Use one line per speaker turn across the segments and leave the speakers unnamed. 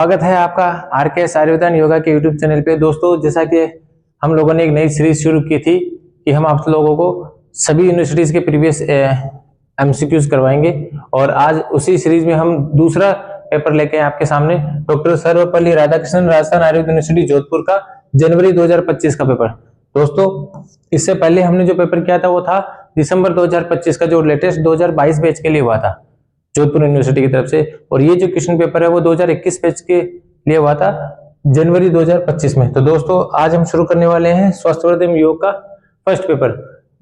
स्वागत है आपका आरकेएस आयुर्वेदन योगा के यूट्यूब चैनल पे। दोस्तों, जैसा कि हम लोगों ने एक नई सीरीज शुरू की थी कि हम आप लोगों को सभी यूनिवर्सिटीज के प्रीवियस एमसीक्यूज करवाएंगे, और आज उसी सीरीज में हम दूसरा पेपर लेके आए आपके सामने। डॉक्टर सर्वपल्ली राधाकृष्णन, राजस्थान आयुर्वेद यूनिवर्सिटी जोधपुर का जनवरी 2025 का पेपर। दोस्तों, इससे पहले हमने जो पेपर किया था वो था दिसंबर 2025 का, जो लेटेस्ट 2022 बैच के लिए हुआ था जोधपुर यूनिवर्सिटी की तरफ से। और ये जो क्वेश्चन पेपर है वो 2021 बैच के लिए हुआ था जनवरी 2025 में। तो दोस्तों, आज हम शुरू करने वाले हैं स्वास्थ्यवर्धक योग का फर्स्ट पेपर।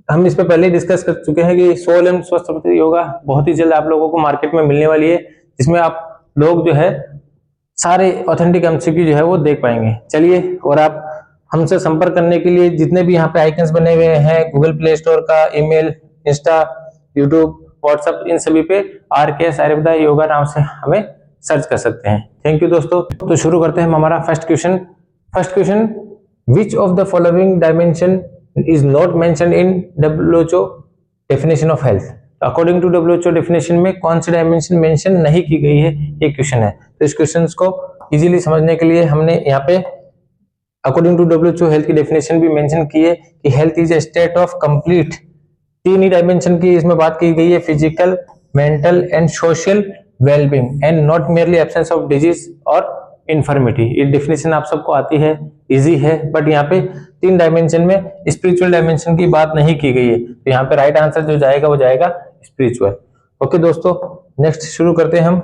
हम इस पे पहले ही डिस्कस कर चुके हैं कि सोल एंड स्वास्थ्यवर्धक योगा बहुत ही जल्द आप लोगों को मार्केट में मिलने वाली है, जिसमें आप लोग जो है सारे ऑथेंटिक एमसीक्यू जो है वो देख पाएंगे। चलिए, और आप हमसे संपर्क करने के लिए जितने भी यहाँ पे आइकन्स बने हुए हैं, गूगल प्ले स्टोर का, ईमेल, इंस्टा, यूट्यूब, व्हाट्सएप, इन सभी पे आरकेएस आयुर्वेद योगा नाम से हमें सर्च कर सकते हैं। थैंक यू दोस्तों। तो शुरू करते हैं हमारा first question, which of the following dimension is not mentioned in WHO definition of health. According to WHO definition में कौन सी डायमेंशन मेंशन नहीं की गई है, ये क्वेश्चन है। तो इस क्वेश्चन को इजीली समझने के लिए हमने यहाँ पे अकॉर्डिंग टू WHO हेल्थ की डेफिनेशन भी मेंशन की है कि health is a state of complete, तीन ही डायमेंशन की इसमें बात की गई है, physical, mental and social wellbeing, and not merely absence of disease और इन्फर्मिटी। ये डेफिनेशन आप सबको आती है, इजी है, बट यहाँ पे तीन डायमेंशन में स्पिरिचुअल डायमेंशन की बात नहीं की गई है। तो यहाँ पे राइट आंसर जो जाएगा वो जाएगा स्पिरिचुअल। ओके दोस्तों, नेक्स्ट शुरू करते हैं हम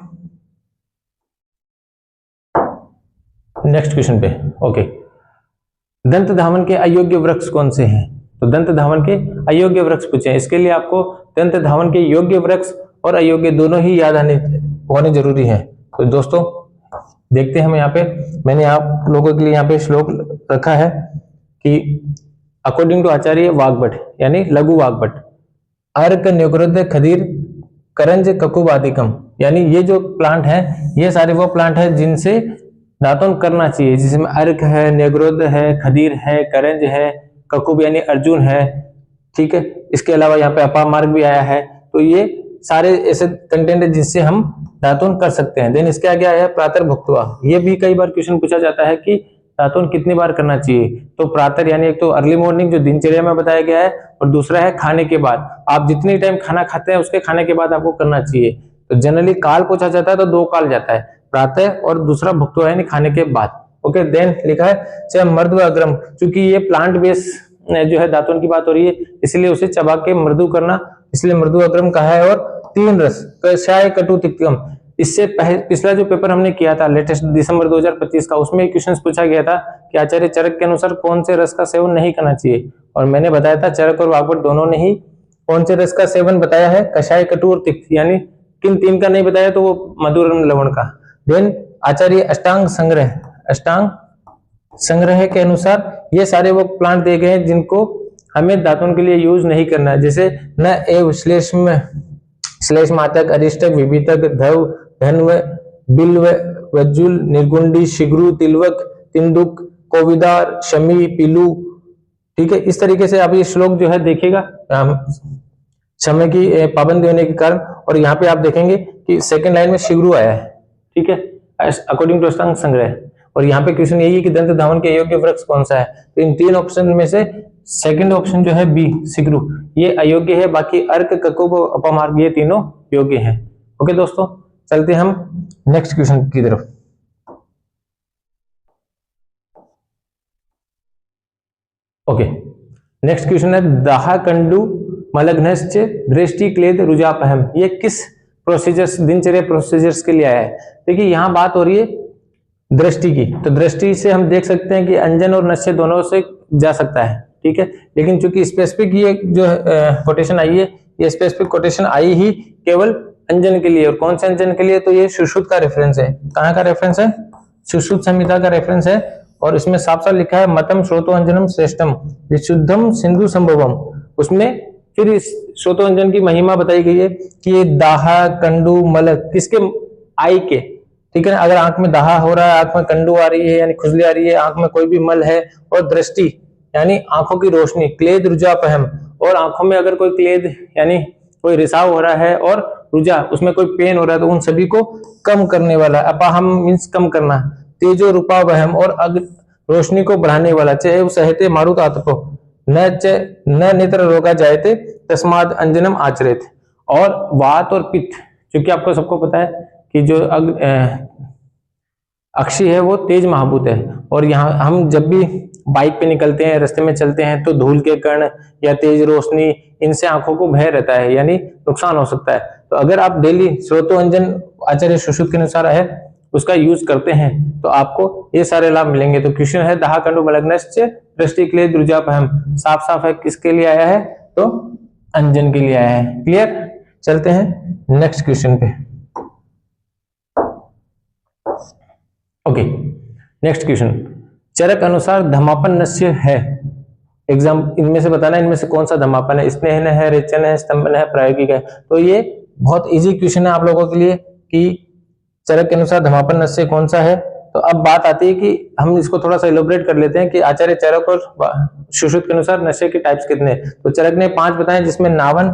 नेक्स्ट क्वेश्चन पे। ओके, दंत धावन के अयोग्य वृक्ष कौन से हैं? तो दंत धावन के अयोग्य वृक्ष पूछे। इसके लिए आपको दंत धावन के योग्य वृक्ष और अयोग्य दोनों ही याद होने जरूरी है। तो दोस्तों, देखते हैं हम यहाँ पे, मैंने आप लोगों के लिए यहाँ पे श्लोक रखा है कि अकॉर्डिंग टू आचार्य वाग्भट यानी लघु वाग्भट, अर्क, न्योग्रोध, खदीर, करंज, ककुब आदिकम, यानी ये जो प्लांट है ये सारे वो प्लांट है जिनसे दातुन करना चाहिए, जिसमें अर्क है, न्योग्रोध है, खदीर है, करंज है, ककुब यानी अर्जुन है। ठीक है, इसके अलावा यहाँ पे अपामार्ग भी आया है। तो ये सारे ऐसे कंटेंट है जिससे हम दातुन कर सकते हैं। देन इसके आगे आया है प्रातः भुक्त्वा। ये भी कई बार क्वेश्चन पूछा जाता है कि दातुन कितनी बार करना चाहिए। तो प्रातः यानी एक तो अर्ली मॉर्निंग जो दिनचर्या में बताया गया है, और दूसरा है खाने के बाद। आप जितनी टाइम खाना खाते हैं उसके खाने के बाद आपको करना चाहिए। तो जनरली काल पूछा जाता है तो दो काल जाता है, प्रातः और दूसरा भुक्त्वा यानी खाने के बाद। ओके, देन लिखा है चाहे मर्द व अग्रम, क्योंकि ये प्लांट बेस जो है दातुन की बात हो रही है, इसलिए उसे चबा के मृदु करना, इसलिए मृदु अग्रम कहा है। और तीन रस, कषाय, कटु, तिक्तम। इससे पिछला जो पेपर हमने किया था लेटेस्ट दिसंबर 2025 का, उसमें क्वेश्चन पूछा गया था कि आचार्य चरक के अनुसार कौन से रस का सेवन नहीं करना चाहिए, और मैंने बताया था चरक और वाग्भट दोनों ने ही कौन से रस का सेवन बताया है, कषाय, कटु और तिक्त, यानी किन तीन का नहीं बताया तो वो मधुर लवण का। देन आचार्य अष्टांग संग्रह के अनुसार ये सारे वो प्लांट दिए गए हैं जिनको हमें दातुन के लिए यूज नहीं करना है, जैसे न एव, श्लेष्मातक, अरिष्टक, विभितक, धव, धन्व, बिल्व, वज्जुल, निर्गुंडी, शिग्रु, तिलवक, तिंदुक, कोविदार, शमी, पीलू। ठीक है, इस तरीके से आप ये श्लोक जो है देखिएगा समय की पाबंदी होने के कारण। और यहाँ पे आप देखेंगे कि सेकंड लाइन में शिग्रु आया है। ठीक है, अकॉर्डिंग टू अष्टांग संग्रह। और यहाँ पे क्वेश्चन यही है कि दंत धावन के योग्य वृक्ष कौन सा है। तो इन तीन ऑप्शन में से सेकंड ऑप्शन जो है बी, शिग्रु, ये अयोग्य है। बाकी अर्क, ककुब, अपमार्ग ये तीनों योग्य हैं। ओके दोस्तों, चलते हम नेक्स्ट क्वेश्चन की तरफ। ओके, नेक्स्ट क्वेश्चन है दाह कंडु मलघ्नश्च दृष्टि क्लेद रुजापहम। ये किस प्रोसीजर्स, दिनचर्या प्रोसीजर्स के लिए आया है? देखिए, यहाँ बात हो रही है दृष्टि की। तो दृष्टि से हम देख सकते हैं कि अंजन और नश्य दोनों से जा सकता है। ठीक है, लेकिन चूंकि स्पेसिफिक ये जो कोटेशन आई है, ये स्पेसिफिक कोटेशन आई ही केवल अंजन के लिए। और कौन से अंजन के लिए? तो ये सुश्रुत का रेफरेंस है। कहाँ का रेफरेंस है? सुश्रुत संहिता का रेफरेंस है। और इसमें साफ साफ लिखा है मतम श्रोतो अंजनम श्रेष्ठम विशुद्धम सिंधु संभवम। उसमें फिर इस श्रोतो अंजन की महिमा बताई गई है कि ये दाह, कंडु, मल किसके? आई के। ठीक है ना, अगर आंख में दाह हो रहा है, आंख में कंडू आ रही है यानी खुजली आ रही है, आंख में कोई भी मल है, और दृष्टि यानी आंखों की रोशनी, क्लेद रुजापहम, और आंखों में अगर कोई क्लेद यानी कोई रिसाव हो रहा है और रुजा, उसमें कोई पेन हो रहा है तो उन सभी को कम करने वाला। अपाहम मीन्स कम करना, तेजो रूपा वहम और रोशनी को बढ़ाने वाला। चाहे वो सहते मारुत आतपो न नेत्र रोगा जायते तस्माद अंजनम आचरित। और वात और पित्त, क्योंकि आपको सबको पता है कि जो अक्षी है वो तेज महाभूत है, और यहाँ हम जब भी बाइक पे निकलते हैं, रास्ते में चलते हैं, तो धूल के कण या तेज रोशनी, इनसे आंखों को भय रहता है, यानी नुकसान हो सकता है। तो अगर आप डेली स्रोतो अंजन आचार्य सुश्रुत के अनुसार है उसका यूज करते हैं तो आपको ये सारे लाभ मिलेंगे। तो क्वेश्चन है दाह कंडु बलग्नश्च दृष्टि के लिए द्रुजापहम, साफ साफ है किसके लिए आया है, तो अंजन के लिए आया है। क्लियर, चलते हैं नेक्स्ट क्वेश्चन पे। ओके, नेक्स्ट क्वेश्चन, चरक अनुसार धमापन नश्य है। एग्जाम इनमें से बताना, इनमें से कौन सा धमापन है, स्नेहन है, रेचन है, स्तंभन है, प्रायोगिक है। तो ये बहुत इजी क्वेश्चन है आप लोगों के लिए कि चरक के अनुसार धमापन नश्य कौन सा है। तो अब बात आती है कि हम इसको थोड़ा सा इलोबरेट कर लेते हैं कि आचार्य चरक और सुश्रुत के अनुसार नशे के टाइप्स कितने। तो चरक ने 5 बताए, जिसमें नावन,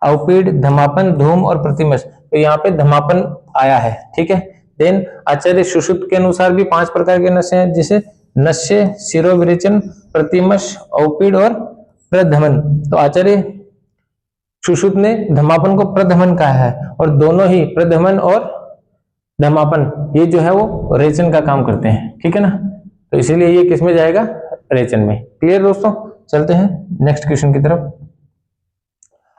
अवपीड, धमापन, धूम और प्रतिमश। तो यहाँ पे धमापन आया है, ठीक है। देन आचार्य सुश्रुत के अनुसार भी 5 प्रकार के नशे हैं, जिसे नश्य, शिरोविरेचन, प्रतिमश, अवपीड और प्रधमन। तो आचार्य सुश्रुत ने धमापन को प्रधमन कहा है, और दोनों ही प्रधमन और धमापन ये जो है वो रेचन का काम करते हैं, ठीक है ना। तो इसीलिए ये किस में जाएगा, रेचन में। क्लियर दोस्तों, चलते हैं नेक्स्ट क्वेश्चन की तरफ।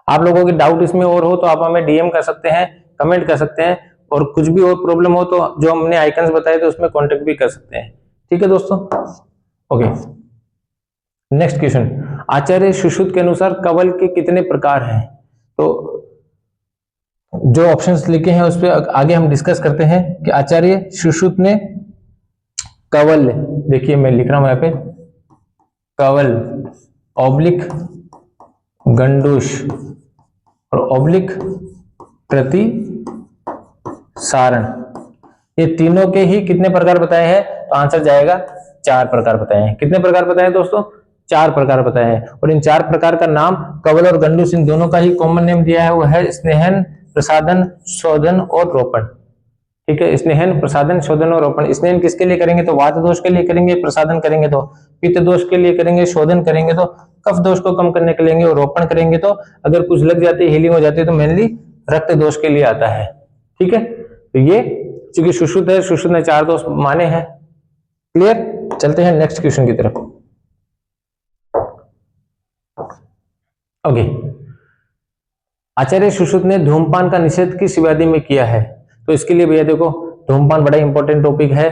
आप लोगों की डाउट इसमें और हो तो आप हमें डीएम कर सकते हैं, कमेंट कर सकते हैं, और कुछ भी और प्रॉब्लम हो तो जो हमने आइकन्स बताए थे उसमें कांटेक्ट भी कर सकते हैं, ठीक है दोस्तों। ओके, नेक्स्ट क्वेश्चन, आचार्य सुश्रुत के अनुसार कवल के कितने प्रकार हैं। तो जो ऑप्शंस लिखे हैं उस पर आगे हम डिस्कस करते हैं कि आचार्य सुश्रुत ने कवल, देखिए मैं लिख रहा हूं यहाँ पे, कवल, ऑब्लिक गंडूश और ऑब्लिक प्रति सारण, ये तीनों के ही कितने प्रकार बताए हैं। तो आंसर जाएगा 4 प्रकार बताए हैं। कितने प्रकार बताए हैं दोस्तों, 4 प्रकार बताए हैं। और इन 4 प्रकार का नाम कवल और गंडूश, इन दोनों का ही कॉमन नेम दिया है, वो है स्नेहन, प्रसादन, शोधन और रोपण, ठीक है। स्नेहन, प्रसादन, शोधन और रोपण। स्नेहन किसके लिए करेंगे, तो वात दोष के लिए करेंगे। प्रसादन करेंगे तो पित्त दोष के लिए करेंगे। शोधन करेंगे तो कफ दोष को कम करने के लिए। और रोपण करेंगे तो अगर कुछ लग जाती है, हीलिंग हो जाती है, तो मेनली रक्त दोष के लिए आता है, ठीक है। तो ये चूंकि सुश्रुत है, सुश्रुत ने 4 दोष माने हैं। क्लियर, चलते हैं नेक्स्ट क्वेश्चन की तरफ। ओके, आचार्य सुश्रुत ने धूमपान का निषेध किस विवादी में किया है। तो इसके लिए भैया देखो, धूमपान बड़ा इंपॉर्टेंट टॉपिक है।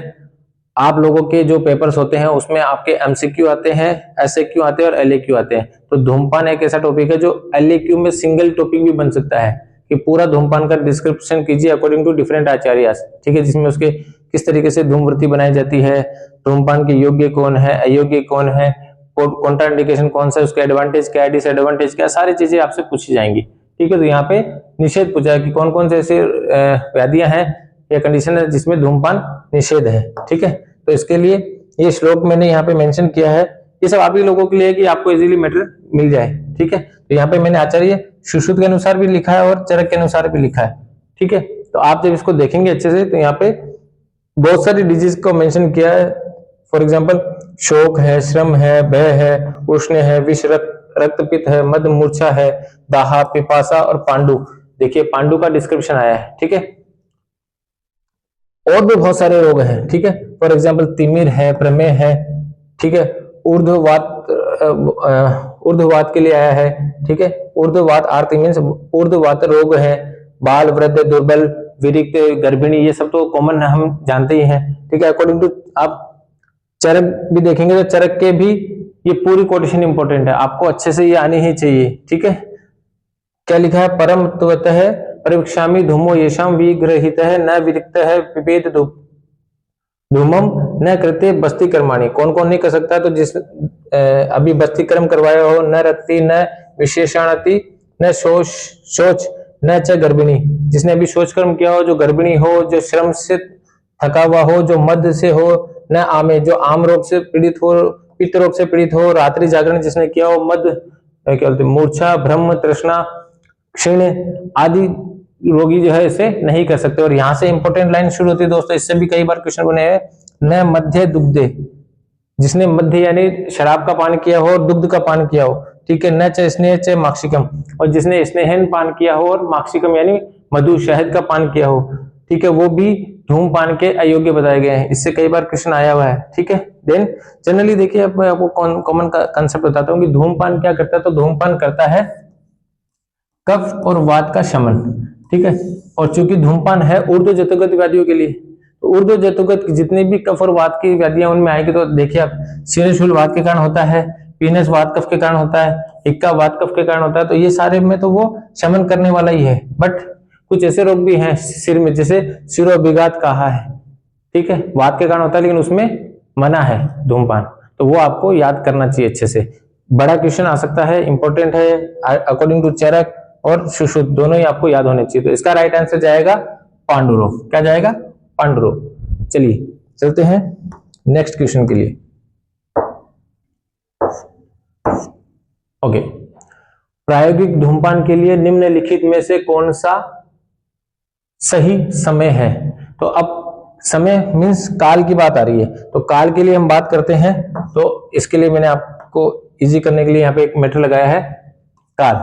आप लोगों के जो पेपर्स होते हैं उसमें आपके एमसीक्यू आते हैं, एसएक्यू आते हैं और एलएक्यू आते हैं। तो धूमपान एक ऐसा टॉपिक है जो एलएक्यू में सिंगल टॉपिक भी बन सकता है कि पूरा धूमपान का डिस्क्रिप्शन कीजिए अकॉर्डिंग टू डिफरेंट आचार्यस, ठीक है, जिसमें उसके किस तरीके से धूमवृत्ति बनाई जाती है, धूमपान के योग्य कौन है, अयोग्य कौन है, कॉन्ट्राइंडिकेशन कौन सा है, उसके एडवांटेज क्या है, डिसएडवांटेज क्या, सारी चीजें आपसे पूछी जाएंगी, ठीक है। तो यहाँ पे निषेध पूछा है कि कौन कौन से ऐसे व्याधियां हैं या कंडीशन है जिसमें धूमपान निषेध है, ठीक है। तो इसके लिए ये श्लोक मैंने यहाँ पे मेंशन किया है। ये सब आप ही लोगों के लिए कि आपको इजीली मटेरियल मिल जाए, ठीक है। तो यहाँ पे मैंने आचार्य सुश्रुत के अनुसार भी लिखा है और चरक के अनुसार भी लिखा है, ठीक है। तो आप जब इसको देखेंगे अच्छे से तो यहाँ पे बहुत सारी डिजीज को मेंशन किया है। फॉर एग्जांपल शोक है, श्रम है, भय है, उष्ण है, विष, रक्तपित्त है, मद मूर्छा है, दाहा, पिपासा और पांडु। देखिए पांडु का डिस्क्रिप्शन आया है, ठीक है। और भी बहुत सारे रोग हैं, ठीक है। फॉर एग्जांपल तिमिर है, प्रमेह है, ठीक है। ऊर्ध्ववात के लिए आया है, ठीक है। ऊर्ध्ववात आर्थ मींस ऊर्ध्ववात रोग है, बाल, वृद्ध, दुर्बल, विरिक्त, गर्भिणी, ये सब तो कॉमन हम जानते ही हैं, ठीक है। अकॉर्डिंग टू आप चरक भी देखेंगे तो चरक के भी ये पूरी कोटेशन इंपॉर्टेंट है, आपको अच्छे से ये आनी ही चाहिए, ठीक है। क्या लिखा है, परम त्वतः है परिवीक्षामि धूमो येषाम विग्रहितः न विरिक्तः पिपेत धूमम न कृत्य बस्ती कर्माणी। कौन कौन नहीं कर सकता, तो जिस अभी बस्ती कर्म करवाया हो, न रक्ति, न विशेषणाति, न शोच, न च गर्भिणी, जिसने अभी शोच कर्म किया हो, जो गर्भिणी हो, जो श्रम से थका हुआ हो, जो मद से हो, न आमे, जो आम रोग से पीड़ित हो, पित्त रोग से पीड़ित हो, रात्रि जागरण जिसने किया हो, मद क्या बोलते मूर्छा, भ्रम, तृष्णा, क्षीण आदि रोगी जो है इसे नहीं कर सकते। और यहाँ से इंपॉर्टेंट लाइन शुरू होती है दोस्तों, इससे भी कई बार क्वेश्चन बने हैं, न मध्य दुग्धे, जिसने मध्य यानी शराब का पान किया हो और दुग्ध का पान किया हो, ठीक है, न च स्नेह च माक्षिकम, और जिसने स्नेहन पान किया हो और माक्षिकम यानी मधु शहद का पान किया हो, ठीक है, वो भी धूमपान के अयोग्य बताए गए हैं। इससे कई बार क्वेश्चन आया हुआ है, ठीक है। देन जनरली देखिए, अब मैं आपको कॉमन कंसेप्ट बताता हूँ कि धूमपान क्या करता है। तो धूमपान करता है कफ और वात का शमन, ठीक है। और चूंकि धूमपान है ऊर्ध्व जतुगत व्याधियों के लिए, तो ऊर्ध्व जतुगत जितनी भी कफ और वात की व्याधियां उनमें आएगी, तो देखिए आप, शिरशूल वात के कारण होता है, पीनस वात कफ के कारण होता है, हिक्का वात कफ के कारण होता है, तो ये सारे में तो वो शमन करने वाला ही है। बट कुछ ऐसे रोग भी हैं सिर में, जैसे सिरोविघात कहा है, ठीक है, वात के कारण होता है, लेकिन उसमें मना है धूमपान, तो वो आपको याद करना चाहिए अच्छे से। बड़ा क्वेश्चन आ सकता है, इंपॉर्टेंट है, अकॉर्डिंग टू चरक और सुश्रुत दोनों ही आपको याद होने चाहिए। तो इसका राइट आंसर जाएगा पांडुरोग। क्या जाएगा? पांडुरोग। चलिए चलते हैं नेक्स्ट क्वेश्चन के लिए। ओके, प्रायोगिक धूमपान के लिए निम्नलिखित में से कौन सा सही समय है? तो अब समय मीन्स काल की बात आ रही है, तो काल के लिए हम बात करते हैं। तो इसके लिए मैंने आपको इजी करने के लिए यहाँ पे एक मेथड लगाया है, काल,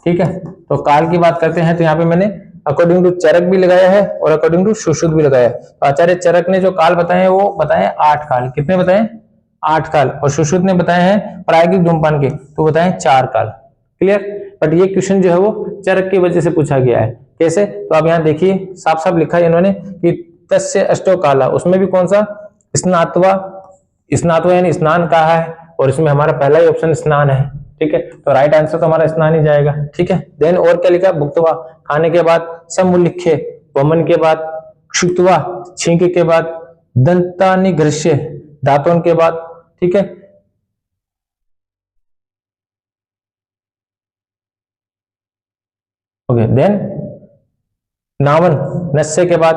ठीक है। तो काल की बात करते हैं, तो यहाँ पे मैंने अकॉर्डिंग टू चरक भी लगाया है और अकॉर्डिंग टू सुश्रुत भी लगाया है। तो आचार्य चरक ने जो काल बताए हैं वो बताए 8 काल। कितने बताए? 8 काल। और सुश्रुत ने बताए हैं प्रायोगिक धूमपान के, तो बताए 4 काल। क्लियर? बट ये क्वेश्चन जो है वो चरक की वजह से पूछा गया है। कैसे? तो आप यहाँ देखिए, साफ साफ लिखा है इन्होंने कि तस्य अष्टो काला, उसमें भी कौन सा? स्नात्वा, स्नात्वा यानी स्नान कहा है, और इसमें हमारा पहला ही ऑप्शन स्नान है, ठीक है। तो राइट आंसर तो हमारा स्नान ही जाएगा, ठीक है। देन और क्या लिखा? भुक्तवा, खाने के बाद, समुल्लिखे, वमन के बाद, क्षुत्वा, छींक के बाद, दंतानिघृष्य, दांतों के बाद, ठीक है। ओके, देन नावन, नस्य के बाद,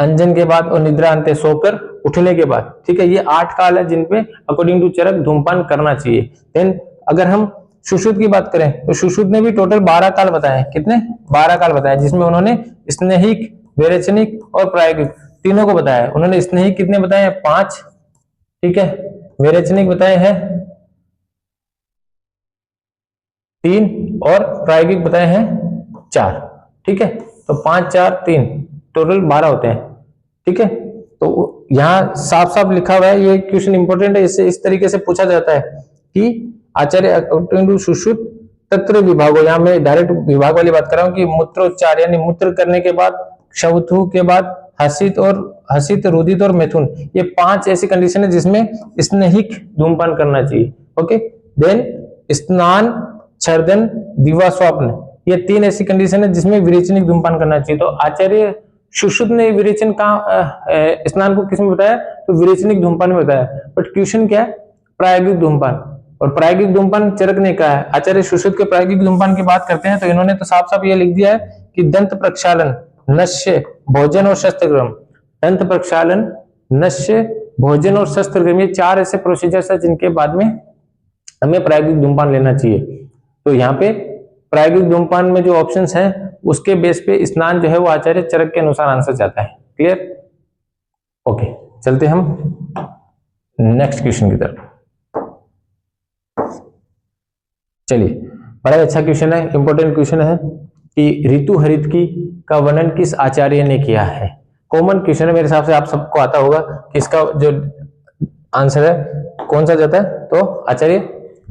अंजन के बाद, और निद्रा अंते, सोकर उठने के बाद, ठीक है। ये 8 काल है जिनपे अकॉर्डिंग टू चरक धूमपान करना चाहिए। देन अगर हम सुश्रुत की बात करें, तो सुश्रुत ने भी टोटल 12 काल बताए। कितने? 12 काल बताए, जिसमें उन्होंने स्नेहिक, विरेचनिक और प्रायोगिक तीनों को बताया। उन्होंने स्नेहिक कितने बताए हैं? 5, ठीक है। विरेचनिक बताए हैं 3, और प्रायोगिक बताए हैं 4, ठीक है। तो 5, 4, 3 टोटल 12 होते हैं, ठीक है। तो यहाँ साफ साफ लिखा हुआ है, ये क्वेश्चन इंपॉर्टेंट है, इससे इस तरीके से पूछा जाता है कि आचार्य अकॉर्डिंग टू सुश्रुत तत्र विभागो, यहाँ मैं डायरेक्ट विभाग वाली बात कर रहा हूँ कि मूत्रोच्चार यानी मूत्र करने के बाद, क्षौथु के बाद, हसित, रुदित और मैथुन, ये 5 ऐसी कंडीशन है जिसमें स्नेहिक धूमपान करना चाहिए। ओके, देन स्नान, छर्दन, दिवा स्वप्न, ये 3 ऐसी कंडीशन है जिसमें विरेचनिक धूमपान करना चाहिए। तो आचार्य सुश्रुत ने विरेचन का स्नान को किसमें बताया? तो विरेचनिक धूमपान में बताया। बट क्वेश्चन क्या है? प्रायोगिक धूमपान, और प्रायोगिक धूमपान चरक ने कहा है। आचार्य सुश्रुत के प्रायोगिक धूमपान की बात करते हैं, तो इन्होंने तो साफ साफ ये लिख दिया है कि दंत प्रक्षालन, नश्य, भोजन और शस्त्रग्रहण, दंत प्रक्षालन, नश्य, भोजन और शस्त्रग्रहण, ये 4 ऐसे प्रोसीजर्स है जिनके बाद में हमें प्रायोगिक धूमपान लेना चाहिए। तो यहाँ पे प्रायोगिक धूमपान में जो ऑप्शंस हैं उसके बेस पे स्नान जो है वो आचार्य चरक के अनुसार आंसर जाता है। क्लियर? ओके, चलते हम नेक्स्ट क्वेश्चन की तरफ। चलिए, बड़ा अच्छा क्वेश्चन है, इंपॉर्टेंट क्वेश्चन है कि ऋतु हरितकी का वर्णन किस आचार्य ने किया है। कॉमन क्वेश्चन है, मेरे हिसाब से आप सबको आता होगा कि इसका जो आंसर है कौन सा जाता है। तो आचार्य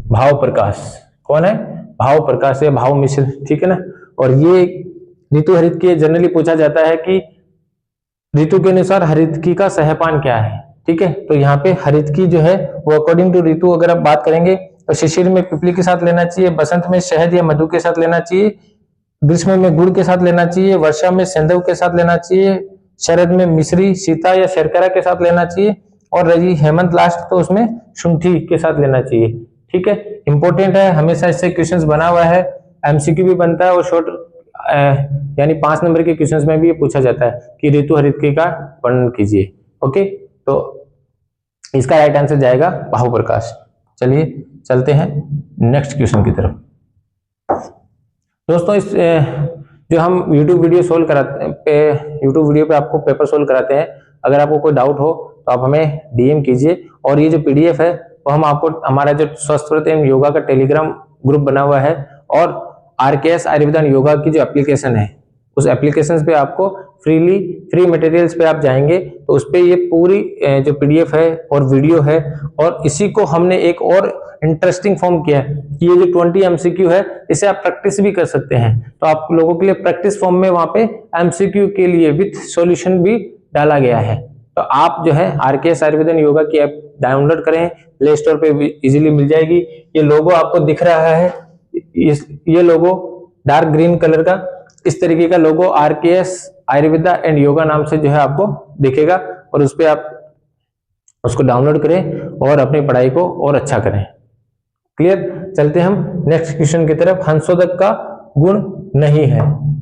भाव प्रकाश। कौन है? भाव प्रकाश या भाव मिश्र, ठीक है ना। और ये ऋतु हरितकी जनरली पूछा जाता है कि ऋतु के अनुसार हरितकी का सहपान क्या है, ठीक है। तो यहाँ पे हरितकी जो है वो अकॉर्डिंग टू ऋतु अगर आप बात करेंगे तो शिशिर में पिपली के साथ लेना चाहिए, बसंत में शहद या मधु के साथ लेना चाहिए, ग्रीष्म में गुड़ के साथ लेना चाहिए, वर्षा में सेंधव के साथ लेना चाहिए, शरद में मिश्री, सीता या शर्करा के साथ लेना चाहिए, और रजी हेमंत लास्ट तो उसमें शुंठी के साथ लेना चाहिए, ठीक है। इंपॉर्टेंट है, हमेशा इससे क्वेश्चंस बना हुआ है, एमसीक्यू भी बनता है, और शॉर्ट यानी 5 नंबर के क्वेश्चंस में भी ये पूछा जाता है कि ऋतु हरितकी का वर्णन कीजिए। ओके, तो इसका राइट आंसर जाएगा भाव प्रकाश। चलिए चलते हैं नेक्स्ट क्वेश्चन की तरफ। दोस्तों, इस जो हम यूट्यूब वीडियो सोल्व कराते हैं, यूट्यूब वीडियो पे आपको पेपर सोल्व कराते हैं, अगर आपको कोई डाउट हो तो आप हमें डीएम कीजिए। और ये जो पीडीएफ है वो हम आपको हमारा जो स्वस्थ व्रत एवं योगा का टेलीग्राम ग्रुप बना हुआ है और आरकेएस आयुर्वेदन योगा की जो एप्लीकेशन है, उस एप्लीकेशन पे आपको फ्री मटेरियल्स पे आप जाएंगे तो उस पे ये पूरी जो पीडीएफ है और वीडियो है, और इसी को हमने एक और इंटरेस्टिंग फॉर्म किया है कि ये जो 20 एमसीक्यू है इसे आप प्रैक्टिस भी कर सकते हैं। तो आप लोगों के लिए प्रैक्टिस फॉर्म में वहां पे एमसीक्यू के लिए विथ सॉल्यूशन भी डाला गया है। तो आप जो है आरकेएस आयुर्वेदन योगा की ऐप डाउनलोड करें, प्ले स्टोर पे इजीली मिल जाएगी। ये लोगो आपको दिख रहा है, ये लोगो डार्क ग्रीन कलर का, इस तरीके का लोगो आरकेएस आयुर्वेदा एंड योगा नाम से जो है आपको दिखेगा, और उस पर आप उसको डाउनलोड करें और अपनी पढ़ाई को और अच्छा करें। क्लियर? चलते हम नेक्स्ट क्वेश्चन की तरफ। हंसोदक का गुण नहीं है,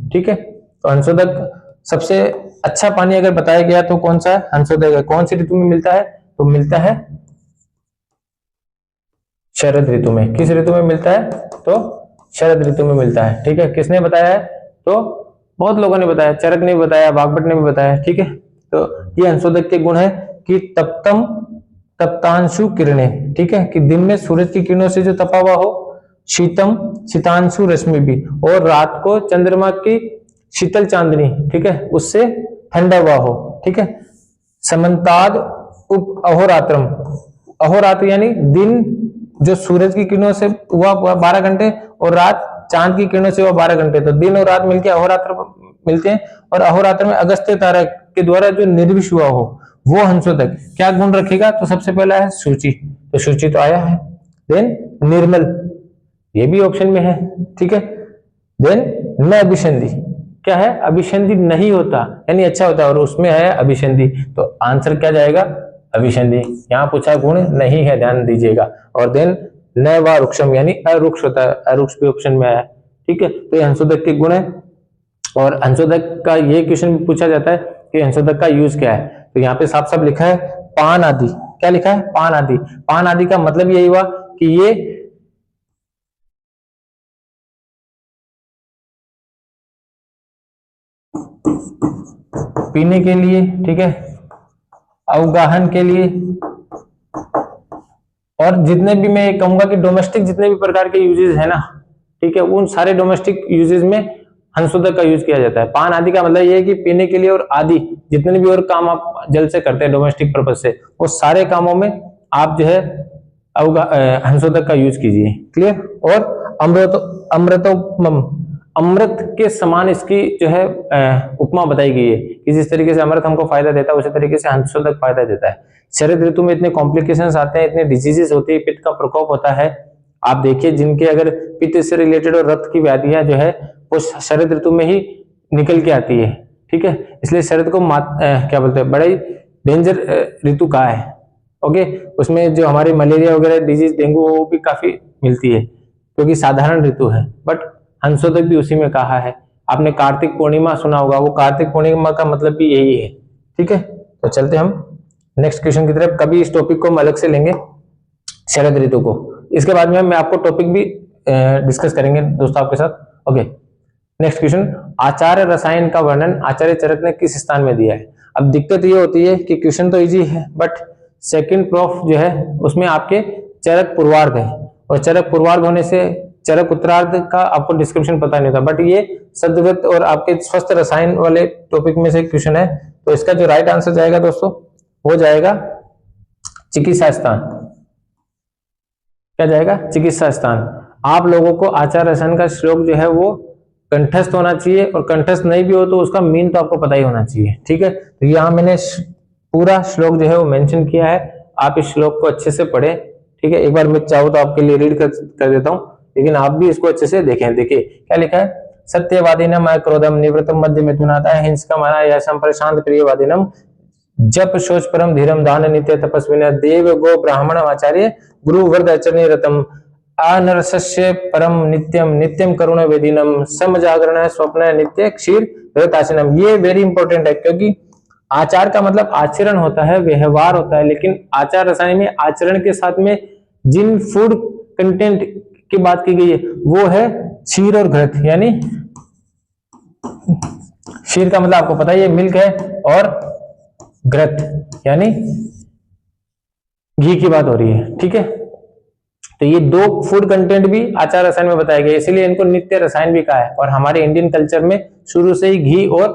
ठीक है। तो हंसोदक सबसे अच्छा पानी अगर बताया गया तो कौन सा है? हंसोदक है। कौन सी ऋतु में मिलता है? तो मिलता है शरद ऋतु में। किस ऋतु में मिलता है? तो शरद ऋतु में मिलता है, ठीक है। किसने बताया है? तो बहुत लोगों ने बताया, चरक ने भी बताया, बागभट्ट ने भी बताया, ठीक है। तो ये हंसोदक के गुण है कि तप्तम तप्तांशु किरणें, ठीक है, कि दिन में सूरज की किरणों से जो तपा हुआ हो, शीतम शीतांशु रश्मि भी, और रात को चंद्रमा की शीतल चांदनी, ठीक है, उससे ठंडा हुआ हो, ठीक है। समन्ताद उप अहोरात्रम, अहोरात्र यानी दिन जो सूरज की किरणों से हुआ 12 घंटे और रात चांद की किरणों से हुआ 12 घंटे, तो दिन और रात मिलकर अहोरात्र मिलते हैं। और अहोरात्र में अगस्त्य तारा के द्वारा जो निर्विष हुआ हो वो हंसोदक क्या गुण रखेगा? तो सबसे पहला है शुचि, तो शुचि तो आया है। देन निर्मल, ये भी ऑप्शन में है, ठीक है। देन न अभिसंधि, क्या है? अभिसंधि नहीं होता यानी अच्छा होता है, और उसमें है अभिसंधि, तो आंसर क्या जाएगा? अभिसंधि। यहाँ पूछा गुण नहीं है, ध्यान दीजिएगा। और देन न व रुक्षम यानी अरुक्ष होता है, अरुक्ष भी ऑप्शन में आया, ठीक है। तो ये हंसोदक के गुण है। और हंसोदक का ये क्वेश्चन पूछा जाता है कि हंसोदक का यूज क्या है, तो यहाँ पे साफ साफ लिखा है पान आदि। क्या लिखा है? पान आदि। पान आदि का मतलब यही हुआ कि ये पीने के लिए, ठीक है, अवगाहन के लिए, और जितने भी मैं कहूंगा कि डोमेस्टिक जितने भी प्रकार के यूजेस है ना, ठीक है, उन सारे डोमेस्टिक यूजेस में हंसोदक का यूज किया जाता है। पान आदि का मतलब ये है कि पीने के लिए और आदि जितने भी और काम आप जल से करते हैं डोमेस्टिक पर्पज से, वो सारे कामों में आप जो है हंसोदक का यूज कीजिए। क्लियर? और अमृतोपम, अमृत के समान इसकी जो है उपमा बताई गई है कि जिस तरीके से अमृत हमको फायदा देता है उसी तरीके से हंसोदक फायदा देता है। शरद ऋतु में इतने कॉम्प्लिकेशंस आते हैं, इतने डिजीजेस होती है, पित्त का प्रकोप होता है। आप देखिए जिनके अगर पित्त से रिलेटेड और रक्त की व्याधियां जो है वो शरद ऋतु में ही निकल के आती है, ठीक है। इसलिए शरद को क्या बोलते हैं, बड़ा ही डेंजर ऋतु कहा है। ओके, उसमें जो हमारी मलेरिया वगैरह डिजीज, डेंगू, वो भी काफी मिलती है क्योंकि साधारण ऋतु है। बट हंसोदक भी उसी में कहा है। आपने कार्तिक पूर्णिमा सुना होगा, वो कार्तिक पूर्णिमा का मतलब भी यही है, ठीक है। तो चलते हम नेक्स्ट क्वेश्चन की तरफ। कभी इस टॉपिक को हम अलग से लेंगे, शरद ऋतु को। इसके बाद में मैं आपको टॉपिक भी डिस्कस करेंगे दोस्तों आपके साथ। ओके, नेक्स्ट क्वेश्चन, आचार्य रसायन का वर्णन आचार्य चरक ने किस स्थान में दिया है? अब दिक्कत ये होती है कि क्वेश्चन तो इजी है बट सेकंड प्रूफ जो है उसमें आपके चरक पूर्वार्ध है, और चरक पूर्वार्ध होने से चरक उत्तरार्ध का आपको डिस्क्रिप्शन पता नहीं था। बट ये सदव्रत और आपके स्वस्थ रसायन वाले टॉपिक में से क्वेश्चन है, तो इसका जो राइट आंसर जाएगा दोस्तों वो जाएगा चिकित्सा स्थान। क्या जाएगा? चिकित्सा स्थान। आप लोगों को आचार रसायन का श्लोक जो है वो कंठस्थ होना चाहिए, और कंठस्थ नहीं भी हो तो उसका मीन तो आपको पता ही होना चाहिए, ठीक है। तो यहाँ मैंने पूरा श्लोक जो है वो मेंशन किया है, आप इस श्लोक को अच्छे से पढ़ें, ठीक है। एक बार मैं चाहूँ तो आपके लिए रीड कर देता हूँ, लेकिन आप भी इसको अच्छे से देखें। देखिए क्या लिखा है, सत्यवादिनम क्रोधम निवृत्तम मध्य मिथुनाता हिंसकम अनायासम प्रशांत प्रियवादिनम जप शोच परम धीरम दान नित्य तपस्विन देव गो ब्राह्मण आचार्य गुरु वर्द आचरणे रतम अनरसस्य परम नित्यम नित्यम करुण वेदिनम समजागरण स्वप्न नित्य क्षीर रताशनम। ये वेरी इंपॉर्टेंट है क्योंकि आचार का मतलब आचरण होता है, व्यवहार होता है, लेकिन आचार रसायन में आचरण के साथ में जिन फूड कंटेंट की बात की गई है वो है क्षीर और घृत, यानी क्षीर का मतलब आपको पता है ये मिल्क है, और घृत यानी घी की बात हो रही है, ठीक है। तो ये दो फूड कंटेंट भी आचार रसायन में बताए गए, इसीलिए इनको नित्य रसायन भी कहा है। और हमारे इंडियन कल्चर में शुरू से ही घी और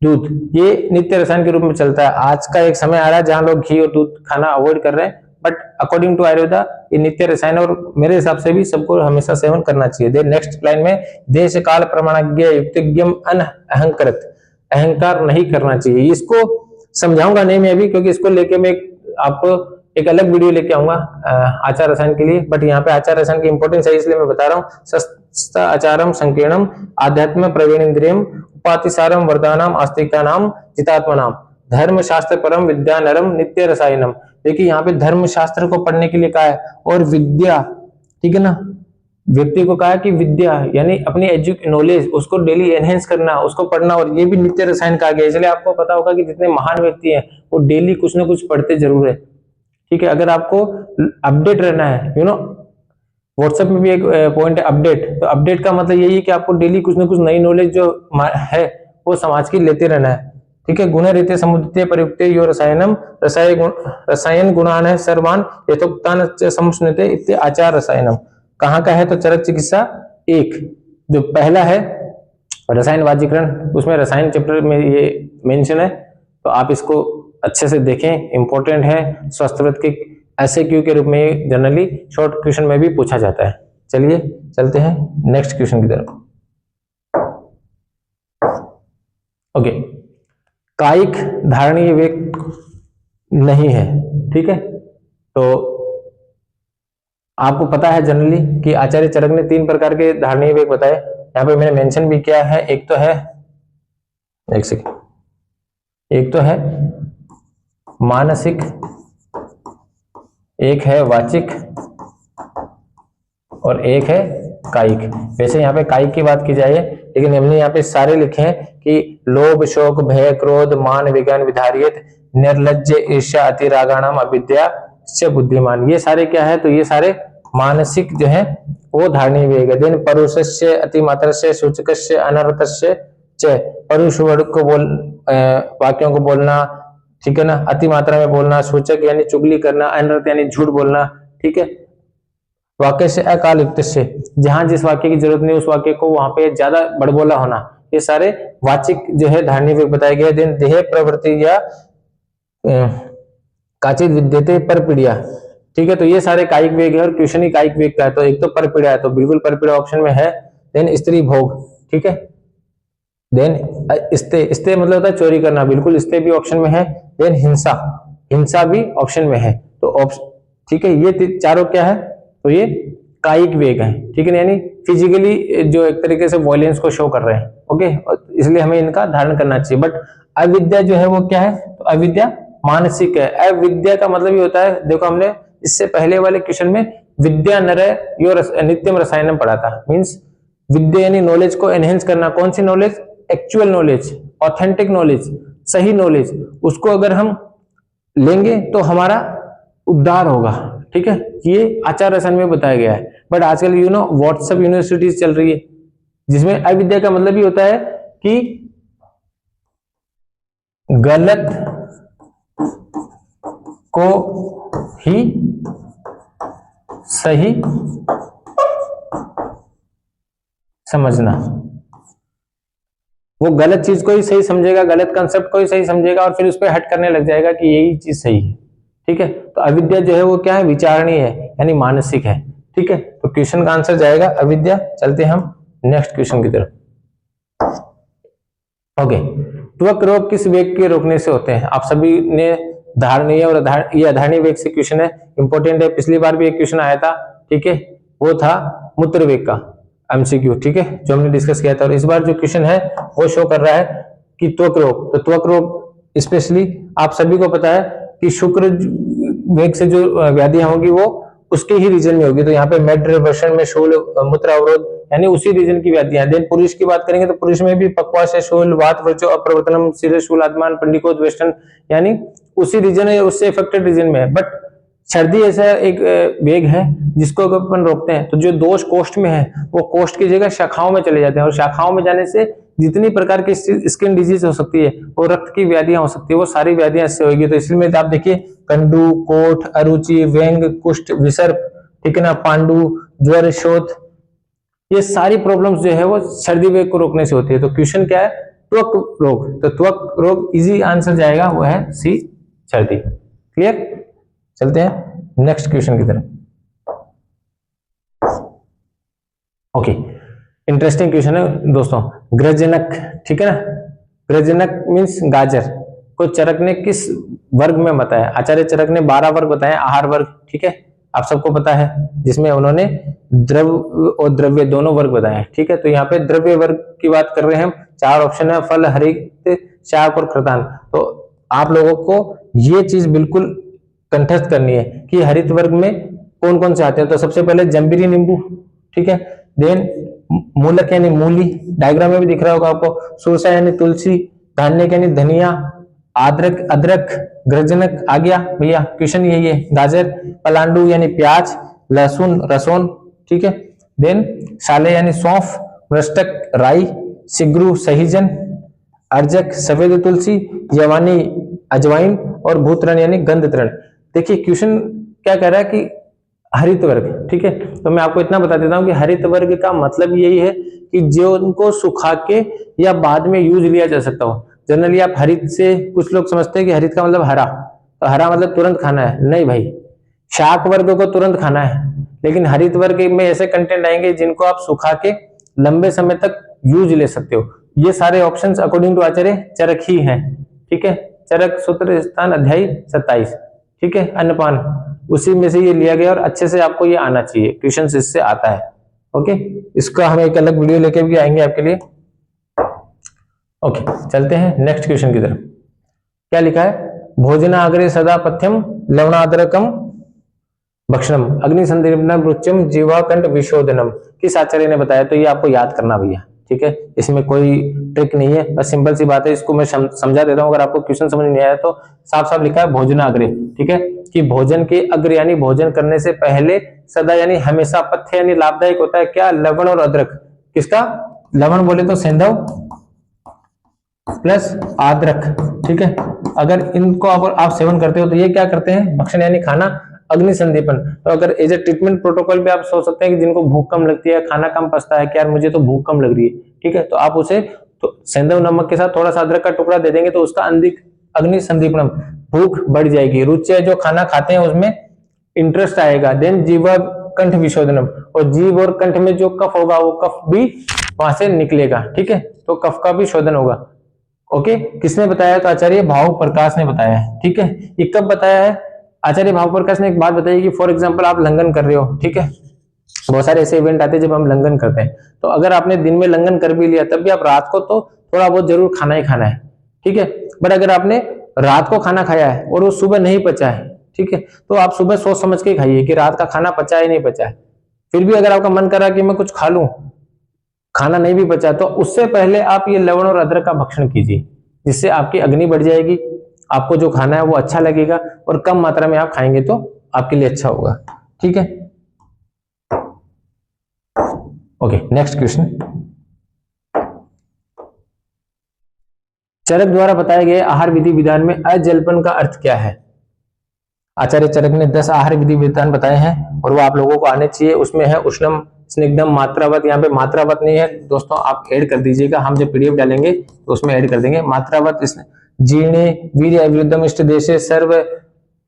दूध ये नित्य रसायन के रूप में चलता है। आज का एक समय आ रहा है जहां लोग घी और दूध खाना अवॉइड कर रहे हैं, बट अकॉर्डिंग टू आयुर्वेदा ये नित्य रसायन, और मेरे हिसाब से भी सबको हमेशा सेवन करना चाहिए। देन नेक्स्ट लाइन में देश काल प्रमाणज्ञ युक्तिज्ञम अहंकृत, अहंकार नहीं करना चाहिए। इसको समझाऊंगा नहीं मैं अभी, क्योंकि इसको लेके मैं आपको एक अलग वीडियो लेके आऊंगा आचार रसायन के लिए। बट यहाँ पे आचार रसायन की इंपॉर्टेंस है इसलिए मैं बता रहा हूँ। सस्ता आचारम संकीर्णम आध्यात्म प्रवीण इंद्रियम उपातिसारम वरदानाम आस्तिकानाम जितात्मनाम धर्म शास्त्र परम विद्या नरम नित्य रसायनम। देखिए यहाँ पे धर्म शास्त्र को पढ़ने के लिए कहा है, और विद्या, ठीक है ना, व्यक्ति को कहा है कि विद्या यानी अपनी नॉलेज उसको डेली एनहेंस करना, उसको पढ़ना, और ये भी नित्य रसायन कहा गया। इसलिए आपको पता होगा कि जितने महान व्यक्ति हैं वो डेली कुछ ना कुछ पढ़ते जरूर है, ठीक है। अगर आपको अपडेट रहना है, व्हाट्सएप में भी एक पॉइंट है अपडेट। तो अपडेट का मतलब यही है कि आपको डेली कुछ ना कुछ नई नॉलेज जो है वो समाज की लेते रहना है, ठीक है। गुण रीते समुदिते प्रयुक्ते यो रसायनम रसायन गुणान है सर्वान यथोक्तान समुष्णते इत्ते आचार रसायनम। कहाँ का है तो चरक चिकित्सा एक, जो पहला है रसायन वाजीकरण, उसमें रसायन चैप्टर में ये मेंशन है। तो आप इसको अच्छे से देखें, इंपॉर्टेंट है। स्वास्थ्यव्रत के एसएक्यू के रूप में जनरली शॉर्ट क्वेश्चन में भी पूछा जाता है। चलिए चलते हैं नेक्स्ट क्वेश्चन की तरफ। ओके, कायिक धारणीय वेग नहीं है, ठीक है। तो आपको पता है जनरली कि आचार्य चरक ने 3 प्रकार के धारणीय वेग बताए, यहाँ पे मैंने मेंशन भी किया है। एक तो है, एक सेकंड, एक तो है मानसिक, एक है वाचिक, और एक है कायिक। वैसे यहाँ पे कायिक की बात की जाए, लेकिन हमने यहाँ पे सारे लिखे हैं कि लोभ शोक भय क्रोध मान विज्ञान विधारियत निर्लज्ज ईर्ष्या अतिरागाणाम अविद्या से बुद्धिमान। ये सारे क्या है तो ये सारे मानसिक जो है वो धारणीय वेग है। देन परुषस्य अतिमात्रस्य सूचकस्य अनर्थस्य च, परुष वर्ग को वाक्यों को बोलना, ठीक है ना, अति मात्रा में बोलना, सूचक यानी चुगली करना, अनर्थ यानी झूठ बोलना, ठीक है। वाक्य से अकाल युक्त से, जहां जिस वाक्य की जरूरत नहीं उस वाक्य को वहां पे ज्यादा बड़बोला होना, ये सारे वाचिक जो है धारणीय वेग बताए गए। देन देह प्रवृत्ति या काचित विद्यते परपीड़िया, ठीक है। तो ये सारे कायिक वेग है, और क्वेश्चन ही कायिक वेग का है। तो एक तो परपीड़ा है, तो बिल्कुल परपीड़ा ऑप्शन में है। देन स्त्री भोग, ठीक है। देन स्ते मतलब होता है चोरी करना, बिल्कुल स्ते भी ऑप्शन में है। देन हिंसा, हिंसा भी ऑप्शन में है। तो ठीक है, ये चारों क्या है तो ये कायिक वेग है, ठीक है, यानी फिजिकली जो एक तरीके से वॉयलेंस को शो कर रहे हैं, ओके। इसलिए हमें इनका धारण करना चाहिए। बट अविद्या जो है वो क्या है तो अविद्या मानसिक है। अविद्या का मतलब ये होता है, देखो हमने इससे पहले वाले क्वेश्चन में विद्या नर यो नित्यम रसायनम पढ़ा था। मींस विद्या यानी नॉलेज को एनहेंस करना। कौन सी knowledge? Actual knowledge, authentic knowledge, सही नॉलेज। उसको अगर हम लेंगे तो हमारा उद्धार होगा, ठीक है। ये आचार रसायन में बताया गया है। बट आजकल व्हाट्सएप यूनिवर्सिटीज चल रही है, जिसमें अविद्या का मतलब ही होता है कि गलत को ही सही समझना। वो गलत चीज को ही सही समझेगा, गलत कंसेप्ट को ही सही समझेगा, और फिर उस पर हट करने लग जाएगा कि यही चीज सही है, ठीक है। तो अविद्या जो है वो क्या है? विचारणीय है, यानी मानसिक है, ठीक है। तो क्वेश्चन का आंसर जाएगा अविद्या। चलते हैं हम नेक्स्ट क्वेश्चन की तरफ। ओके, त्वक रोग किस वेग के रोकने से होते हैं? आप सभी ने धारणीय और ये अधारणीय वेग से क्वेश्चन है, इंपॉर्टेंट है। पिछली बार भी एक क्वेश्चन आया था, ठीक है, वो था मूत्र वेग का एमसीक्यू, ठीक है, जो हमने डिस्कस किया था। और इस बार जो क्वेश्चन है वो शो कर रहा है कि त्वक रोग। तो त्वक रोग स्पेशली आप सभी को पता है कि शुक्र वेग से जो व्याधियां होगी वो उसके ही रीजन में होगी। तो यहाँ पे मेड रिवर्शन में शूल मूत्र अवरोध यानी उसी रीजन की व्याधियां। देन पुरुष की बात करेंगे तो पुरुष में भी पक्वाश है, शूल, वात, वर्चो, अप्रवर्तनम, सिर, शूल, आत्मान, पंडिकोद, वेस्टर्न, यानी उसी रीजन है, उससे इफेक्टेड रीजन में है। बट सर्दी ऐसा एक वेग है जिसको अपन रोकते हैं, तो जो दोष कोष्ठ में है वो कोष्ठ की जगह शाखाओं में चले जाते हैं, और शाखाओं में जाने से जितनी प्रकार की स्किन डिजीज हो सकती है, वो रक्त की व्याधियां हो सकती है, वो सारी व्याधियां इससे होगी। तो इसलिए आप देखिए कंडू, कोठ, अरुचि, व्यंग, कुष्ठ, विसर्प, ठीक है ना, पांडु, ज्वर, शोथ, ये सारी प्रॉब्लम्स जो है वो सर्दी वेग को रोकने से होती है। तो क्वेश्चन क्या है, त्वक रोग। तो त्वक रोग इजी आंसर जाएगा, वो है सी, सर्दी। क्लियर। चलते हैं नेक्स्ट क्वेश्चन की तरफ। ओके, इंटरेस्टिंग क्वेश्चन है दोस्तों। ग्रजनक, ठीक है ना, ग्रजनक मीन्स गाजर को चरक ने किस वर्ग में बताया? आचार्य चरक ने 12 वर्ग बताए, आहार वर्ग, ठीक है, आप सबको पता है, जिसमें उन्होंने द्रव और द्रव्य दोनों वर्ग बताए, ठीक है। तो यहाँ पे द्रव्य वर्ग की बात कर रहे हैं हम। 4 ऑप्शन है, फल, हरित, शाक और कृतान। तो आप लोगों को ये चीज बिल्कुल कंठस्थ करनी है कि हरित वर्ग में कौन कौन से आते हैं। तो सबसे पहले जंबीरी नींबू, ठीक है, देन मूलक यानी मूली, डायग्राम में भी दिख रहा होगा आपको, सुरसा यानी तुलसी, धान्य यानी धनिया, अदरक, अदरक, ग्रजनक आ गया भैया, क्वेश्चन यही है। गाजर, पलांडू यानी प्याज, लहसुन, रसोन, ठीक है, देन साले यानी सौंफ, मृष्टक राई, सिगरू सहीजन, अर्जक सफेद तुलसी, जवानी अजवाइन और भूतरण यानी गंध तृण। देखिए क्वेश्चन क्या कह रहा है कि हरित वर्ग, ठीक है। तो मैं आपको इतना बता देता हूं कि हरित वर्ग का मतलब यही है कि जो उनको सुखा के या बाद में यूज लिया जा सकता हो। जनरली आप हरित से, कुछ लोग समझते हैं कि हरित का मतलब हरा, तो हरा मतलब तुरंत खाना है, नहीं भाई, शाक वर्ग को तुरंत खाना है, लेकिन हरित वर्ग में ऐसे कंटेंट आएंगे जिनको आप सुखा के लंबे समय तक यूज ले सकते हो। ये सारे ऑप्शंस अकॉर्डिंग टू आचार्य चरक ही हैं, ठीक है। चरक सूत्र स्थान अध्याय 27, ठीक है, अन्नपान, उसी में से ये लिया गया और अच्छे से आपको ये आना चाहिए, क्वेश्चन इससे आता है। ओके, इसका हम एक अलग वीडियो लेके भी आएंगे आपके लिए। ओके, चलते हैं नेक्स्ट क्वेश्चन की तरफ। क्या लिखा है, भोजनाग्रे सदा पथ्यम लवणाद्रकम भक्षणम अग्निसंदीपनम रुच्यम जीवाकंठ विशोधनम, किस आचार्य ने बताया? तो ये आपको याद करना भैया, ठीक है, इसमें कोई ट्रिक नहीं है, बस सिंपल सी बात है। इसको मैं समझा देता हूं, अगर आपको क्वेश्चन समझ नहीं आया तो साफ साफ लिखा है भोजनाग्रे, ठीक है, कि भोजन के अग्र यानी भोजन करने से पहले, सदा यानी हमेशा, पथ्य यानी लाभदायक होता है क्या? लवण और अदरक। किसका लवण बोले तो सेंधव प्लस अदरक, ठीक है। अगर इनको आप सेवन करते हो तो ये क्या करते हैं? भक्षण यानी खाना, अग्नि संदीपन। तो अगर एज ए ट्रीटमेंट प्रोटोकॉल पे आप सोच सकते हैं कि जिनको भूख कम लगती है, खाना कम पचता है कि यार मुझे तो भूख कम लग रही है, ठीक है, तो आप उसे तो सेंधव नमक के साथ थोड़ा सा अदरक का टुकड़ा दे देंगे तो उसका अग्नि संदीपनम, भूख बढ़ जाएगी। रुचि जो खाना खाते हैं उसमें इंटरेस्ट आएगा। देन जीव कंठ विशोधनम, और जीव और कंठ में जो कफ होगा वो कफ भी वहां से निकलेगा, ठीक है, तो कफ का भी शोधन होगा। ओके, किसने बताया? तो आचार्य भाव प्रकाश ने बताया है, ठीक है। ये कब बताया है? आचार्य भाव प्रकाश ने एक बात बताई कि फॉर एग्जांपल आप लंघन कर रहे हो, ठीक है, बहुत सारे ऐसे इवेंट आते हैं जब हम लंघन करते हैं, तो अगर आपने दिन में लंघन कर भी लिया तब भी आप रात को तो थोड़ा बहुत जरूर खाना ही खाना है, ठीक है। बट अगर आपने रात को खाना खाया है और वो सुबह नहीं पचा है, ठीक है, तो आप सुबह सोच समझ के खाइए कि रात का खाना पचा है नहीं पचा है। फिर भी अगर आपका मन कर रहा है कि मैं कुछ खा लूं, खाना नहीं भी बचा, तो उससे पहले आप ये लवण और अदरक का भक्षण कीजिए, जिससे आपकी अग्नि बढ़ जाएगी, आपको जो खाना है वो अच्छा लगेगा और कम मात्रा में आप खाएंगे तो आपके लिए अच्छा होगा, ठीक है। Okay, next question. चरक द्वारा बताए गए आहार विधि विधान में अजल्पन का अर्थ क्या है? आचार्य चरक ने 10 आहार विधि विधान बताए हैं और वो आप लोगों को आने चाहिए। उसमें है उष्णम, स्निग्धम, मात्रावत, यहाँ पे मात्रावत नहीं है दोस्तों, आप ऐड कर दीजिएगा, हम जब पीडीएफ डालेंगे तो उसमें ऐड कर देंगे। मात्रावत, जीर्णे, वीर्य अविरुद्धम, इष्ट देशे, सर्व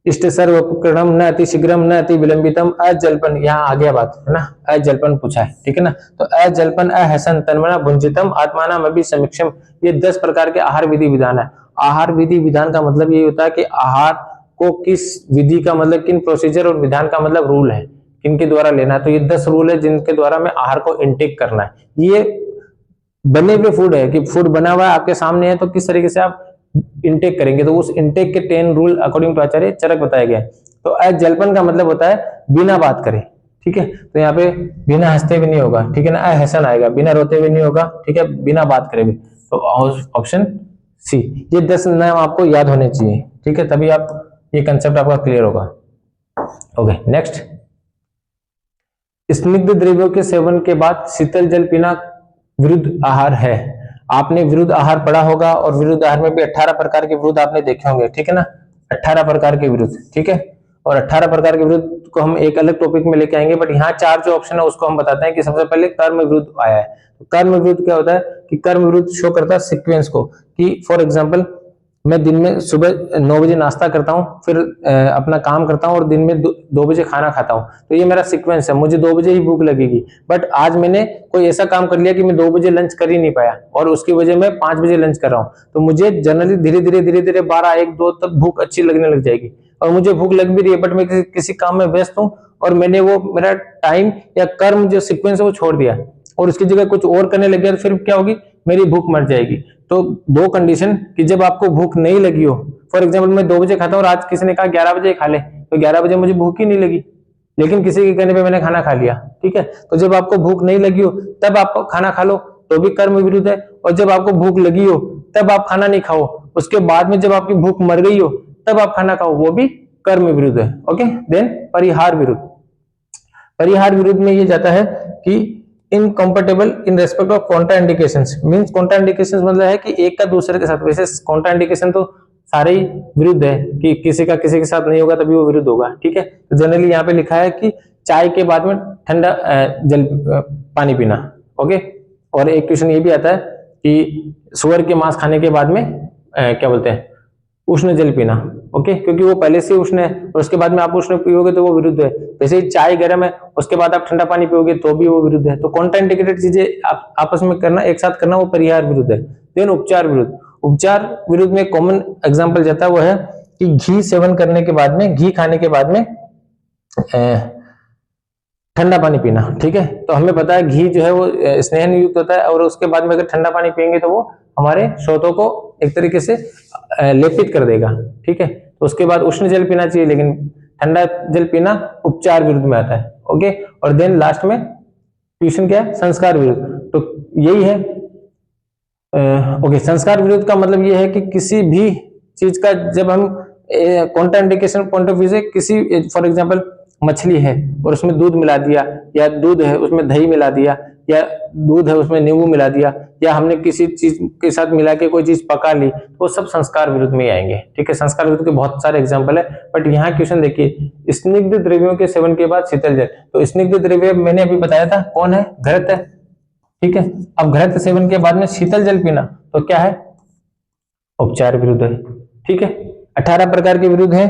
इष्ट सर्व उपकरणम, न अति शीघ्रम न अति विलंबितम, अजल्पन, यहाँ आ गया बात है ना, अजल्पन पूछा है, ठीक है ना। तो अजल्पन, अहसन, तन्मना, भुंजितम, आत्मानम अभि समीक्षम, ये 10 प्रकार के आहार विधि विधान है। आहार विधि विधान का मतलब ये होता है कि आहार को किस विधि का मतलब किन प्रोसीजर, और विधान का मतलब रूल है, किनके द्वारा लेना है। तो ये 10 रूल है जिनके द्वारा मैं आहार को इनटेक करना है। ये बने हुए फूड है कि फूड बना हुआ है आपके सामने है, तो किस तरीके से आप इनटेक करेंगे, तो उस इनटेक के 10 रूल अकॉर्डिंग टू आचार्य चरक बताया गया है। तो अजल्पन का मतलब होता है बिना बात करे, ठीक है, तो यहाँ पे बिना हंसते भी नहीं होगा, ठीक है ना, अहसन आएगा, बिना रोते भी नहीं होगा, ठीक है, बिना बात करे भी। तो ऑप्शन सी, ये 10 नाम आपको याद होने चाहिए, ठीक है, तभी आप ये कंसेप्ट आपका क्लियर होगा। Okay, next. स्निग्ध द्रव्यों के सेवन के बाद शीतल जल पीना विरुद्ध आहार है। आपने विरुद्ध आहार पढ़ा होगा और विरुद्ध आहार में भी 18 प्रकार के विरुद्ध आपने देखे होंगे, ठीक है ना, 18 प्रकार के विरुद्ध, ठीक है। और 18 प्रकार के विरुद्ध को हम एक अलग टॉपिक में लेके आएंगे, बट यहाँ 4 जो ऑप्शन है उसको हम बताते हैं कि सबसे पहले कर्म विरुद्ध आया है। तो कर्म विरुद्ध क्या होता है कि कर्म विरुद्ध शो करता है सीक्वेंस को, कि फॉर एग्जाम्पल मैं दिन में सुबह 9 बजे नाश्ता करता हूँ, फिर अपना काम करता हूँ और दिन में 2 बजे खाना खाता हूँ, तो ये मेरा सीक्वेंस है, मुझे 2 बजे ही भूख लगेगी। बट आज मैंने कोई ऐसा काम कर लिया कि मैं 2 बजे लंच कर ही नहीं पाया और उसकी वजह मैं 5 बजे लंच कर रहा हूँ, तो मुझे जनरली धीरे धीरे 12, 1, 2 तक भूख अच्छी लगने लग जाएगी और मुझे भूख लग भी रही है, बट मैं किसी काम में व्यस्त हूँ और मैंने वो मेरा टाइम या कर्म जो सीक्वेंस है वो छोड़ दिया और उसकी जगह कुछ और करने लग गया, तो फिर क्या होगी, मेरी भूख मर जाएगी। तो 2 कंडीशन कि जब आपको भूख नहीं लगी हो, फॉर एग्जांपल मैं 2 बजे खाता हूँ और आज किसी ने कहा 11 बजे खा ले, तो 11 बजे मुझे भूख ही नहीं लगी, लेकिन किसी के कहने पे मैंने खाना खा लिया, ठीक है। तो जब आपको भूख नहीं लगी हो तब आप खाना खा लो, तो भी कर्म विरुद्ध है। और जब आपको भूख लगी हो तब आप खाना नहीं खाओ, उसके बाद में जब आपकी भूख मर गई हो तब आप खाना खाओ, वो भी कर्म विरुद्ध है। ओके, देन परिहार विरुद्ध। परिहार विरुद्ध में ये जाता है कि incompatible in respect of contraindications, means contraindications मतलब है कि एक का दूसरे के साथ, वैसे कॉन्ट्राइंडिकेशन तो सारे ही विरुद्ध है कि किसी का किसी के साथ नहीं होगा तभी वो विरुद्ध होगा, ठीक है। तो जनरली यहाँ पे लिखा है कि चाय के बाद में ठंडा जल पानी पीना, ओके। और एक क्वेश्चन ये भी आता है कि सुअर के मांस खाने के बाद में क्या बोलते हैं, उष्ण जल पीना, ओके, क्योंकि वो पहले से उष्ण है और उसके बाद में आप उष्ण पियोगे तो वो विरुद्ध है। वैसे ही चाय गर्म है, उसके बाद आप ठंडा पानी पियोगे तो भी वो विरुद्ध है। तो कॉन्ट्राइंडिकेटेड चीजें आप आपस में करना, एक साथ करना, वो परिहार विरुद्ध है। देन उपचार विरुद्ध। उपचार विरुद्ध में कॉमन एग्जांपल जाता है वो है कि घी सेवन करने के बाद में, घी खाने के बाद में ठंडा पानी पीना, ठीक है। तो हमें पता है घी जो है वो स्नेहन युक्त होता है और उसके बाद में अगर ठंडा पानी पियेंगे तो वो हमारे स्रोतों को एक तरीके से लेपित कर देगा, ठीक है। तो उसके बाद उष्ण जल पीना चाहिए, लेकिन ठंडा जल पीना उपचार विरुद्ध में आता है, ओके। और देन लास्ट में ट्यूशन क्या है, संस्कार विरुद्ध। तो यही है, ओके। संस्कार विरुद्ध का मतलब ये है कि किसी भी चीज का जब हम कॉन्ट्राइंडिकेशन पॉइंट ऑफ व्यू से किसी, फॉर एग्जांपल मछली है और उसमें दूध मिला दिया, या दूध है उसमें दही मिला दिया, या दूध है उसमें नींबू मिला दिया, या हमने किसी चीज के साथ मिला के कोई चीज पका ली, तो वो सब संस्कार विरुद्ध में ही आएंगे, ठीक है। संस्कार विरुद्ध के बहुत सारे एग्जांपल है, बट यहाँ क्वेश्चन देखिए, स्निग्ध द्रव्यों के सेवन के बाद शीतल जल। तो स्निग्ध द्रव्य मैंने अभी बताया था कौन है, घृत है, ठीक है। अब घृत सेवन के बाद में शीतल जल पीना तो क्या है, उपचार विरुद्ध है, ठीक है। 18 प्रकार के विरुद्ध है,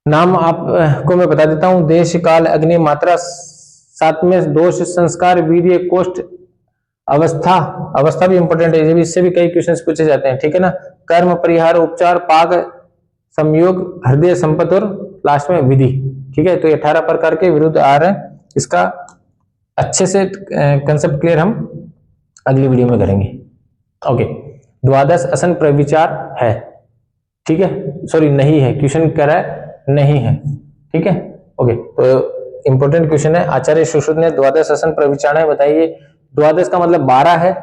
नाम आपको मैं बता देता हूं, देश, काल, अग्नि, मात्रा, सातवें दोष, संस्कार, वीर्य, कोष्ठ, अवस्था। अवस्था भी इंपॉर्टेंट है, इससे भी कई क्वेश्चंस पूछे जाते हैं, ठीक है ना। कर्म, परिहार, उपचार, पाक, संयोग, हृदय, संपत और लास्ट में विधि, ठीक है। तो 18 प्रकार के विरुद्ध आ रहे हैं, इसका अच्छे से कंसेप्ट क्लियर हम अगली वीडियो में करेंगे, ओके। द्वादश आसन प्रविचार है, ठीक है, सॉरी नहीं है, क्वेश्चन कह रहा है नहीं है, ठीक है, ओके। तो इंपॉर्टेंट क्वेश्चन है, आचार्य सुश्रुत ने द्वादश आसन प्रविचार है, बताइए। द्वादश का मतलब 12 है,